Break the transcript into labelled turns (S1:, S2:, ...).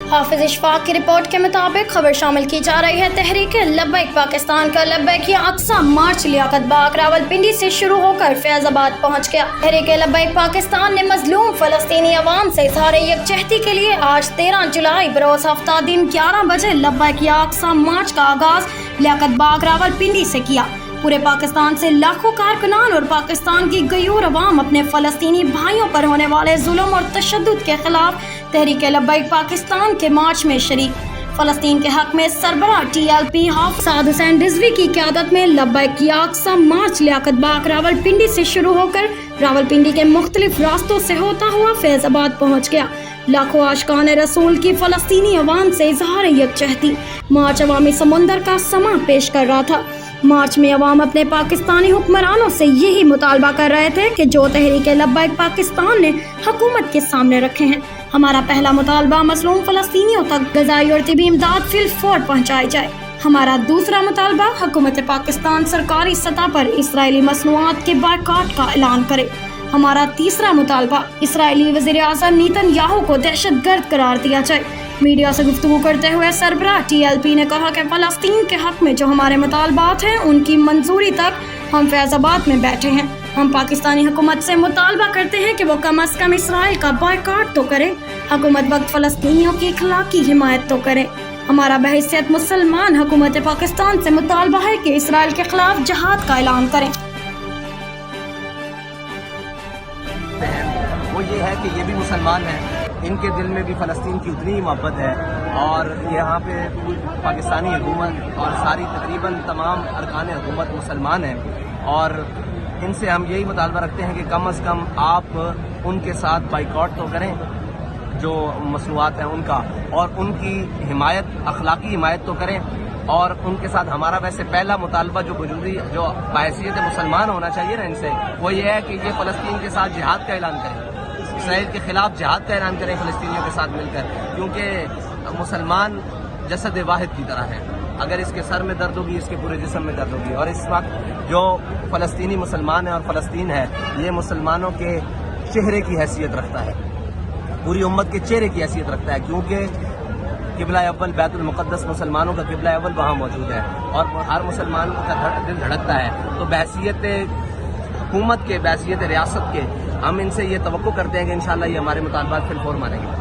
S1: हाफिज इशफाक की रिपोर्ट के मुताबिक खबर शामिल की जा रही है। तहरीक लब्बैक पाकिस्तान का लब्बैक अक्सा मार्च लियाकत बाग रावलपिंडी से शुरू होकर फैजाबाद पहुंच गया। तहरीक लब्बैक पाकिस्तान ने मजलूम फलस्तीनी अवाम से इज़हार यकजहती के लिए आज 13 जुलाई बरोज हफ्ता दिन 11 बजे लब्बैक अक्सा मार्च का आगाज लियाकत बाग रावलपिंडी से किया। पूरे पाकिस्तान से लाखों कारकुनान और पाकिस्तान की गयूर अवाम अपने फलस्तीनी भाइयों पर होने वाले जुल्म और तशद्दुद के खिलाफ तहरीक लब्बैक पाकिस्तान के मार्च में शरीक। फलस्तीन के हक में सरबराह TLP हाफिज साद हुसैन रिजवी की क़यादत में लब्बैक अक्सा मार्च लियाकत बाग रावलपिंडी से शुरू होकर रावलपिंडी के मुख्तलिफ रास्तों से होता हुआ फैजाबाद पहुँच गया। लाखों आशिकान रसूल की फलस्तीनी अवाम से इज़हार यकजहती मार्च अवामी समुंदर का समा पेश कर रहा था। मार्च में अवाम अपने पाकिस्तानी हुक्मरानों से यही मुतालबा कर रहे थे कि जो तहरीक लब्बैक पाकिस्तान ने हुकूमत के सामने रखे हैं। हमारा पहला मुतालबा मसलूम फलस्तीनियों तक ग़ज़ाई और तिबी इमदाद फिलफौर पहुँचाई जाए। हमारा दूसरा मुतालबा हुकूमत पाकिस्तान सरकारी सतह पर इसराइली मसनूआत के बायकॉट का ऐलान करे। हमारा तीसरा मुतालबा इसराइली वज़ीर आज़म नेतन्याहू को दहशतगर्द करार दिया जाए। मीडिया से गुफ्तगू करते हुए सरबराह TLP ने कहा कि फ़लस्तीन के हक़ में जो हमारे मुतालबात हैं उनकी मंजूरी तक हम फैज़ाबाद में बैठे हैं। हम पाकिस्तानी हुकूमत से मुतालबा करते हैं कि वो कम अज़ कम इसराइल का बॉयकॉट तो करें, हुकूमत वक्त फ़लस्तीनियों की अखलाकी हिमायत तो करें। हमारा बहैसियत मुसलमान हुकूमत पाकिस्तान से मुतालबा है कि इसराइल के खिलाफ जहाद का ऐलान करें।
S2: वो ये है कि ये भी मुसलमान हैं, इनके दिल में भी फ़लस्तीन की उतनी ही मोहब्बत है और यहाँ पे पाकिस्तानी हुकूमत और सारी तकरीबन तमाम अरकान हुकूमत मुसलमान हैं और इनसे हम यही मुतालबा रखते हैं कि कम अज़ कम आप उनके साथ बाइकॉट तो करें जो मसनूआत हैं उनका, और उनकी हिमायत अखलाकी हिमायत तो करें। और उनके साथ हमारा वैसे पहला मुतालबा जो बहैसियत मुसलमान होना चाहिए ना इनसे, वो ये है कि ये फ़लस्तीन के साथ जिहाद का ऐलान करें, इसराइल के ख़िलाफ़ जिहाद का ऐलान करें फ़लस्तीनियों के साथ मिलकर, क्योंकि मुसलमान जसद वाहिद की तरह है। अगर इसके सर में दर्द होगी इसके पूरे जिस्म में दर्द होगी। और इस वक्त जो फ़लस्तीनी मुसलमान है और फ़लस्तीन है ये मुसलमानों के चेहरे की हैसियत रखता है, पूरी उम्मत के चेहरे की हैसियत रखता है, क्योंकि क़िबला अव्वल बैतुल मुक़द्दस मुसलमानों का क़िबला अव्वल वहाँ मौजूद है और हर मुसलमान का दिल धड़कता है। तो बहैसियत हुकूमत के, बहैसियत रियासत के हम इनसे ये तवक्को करते हैं कि इंशाअल्लाह ये हमारे मुतालबात फिलफौर मानेंगे।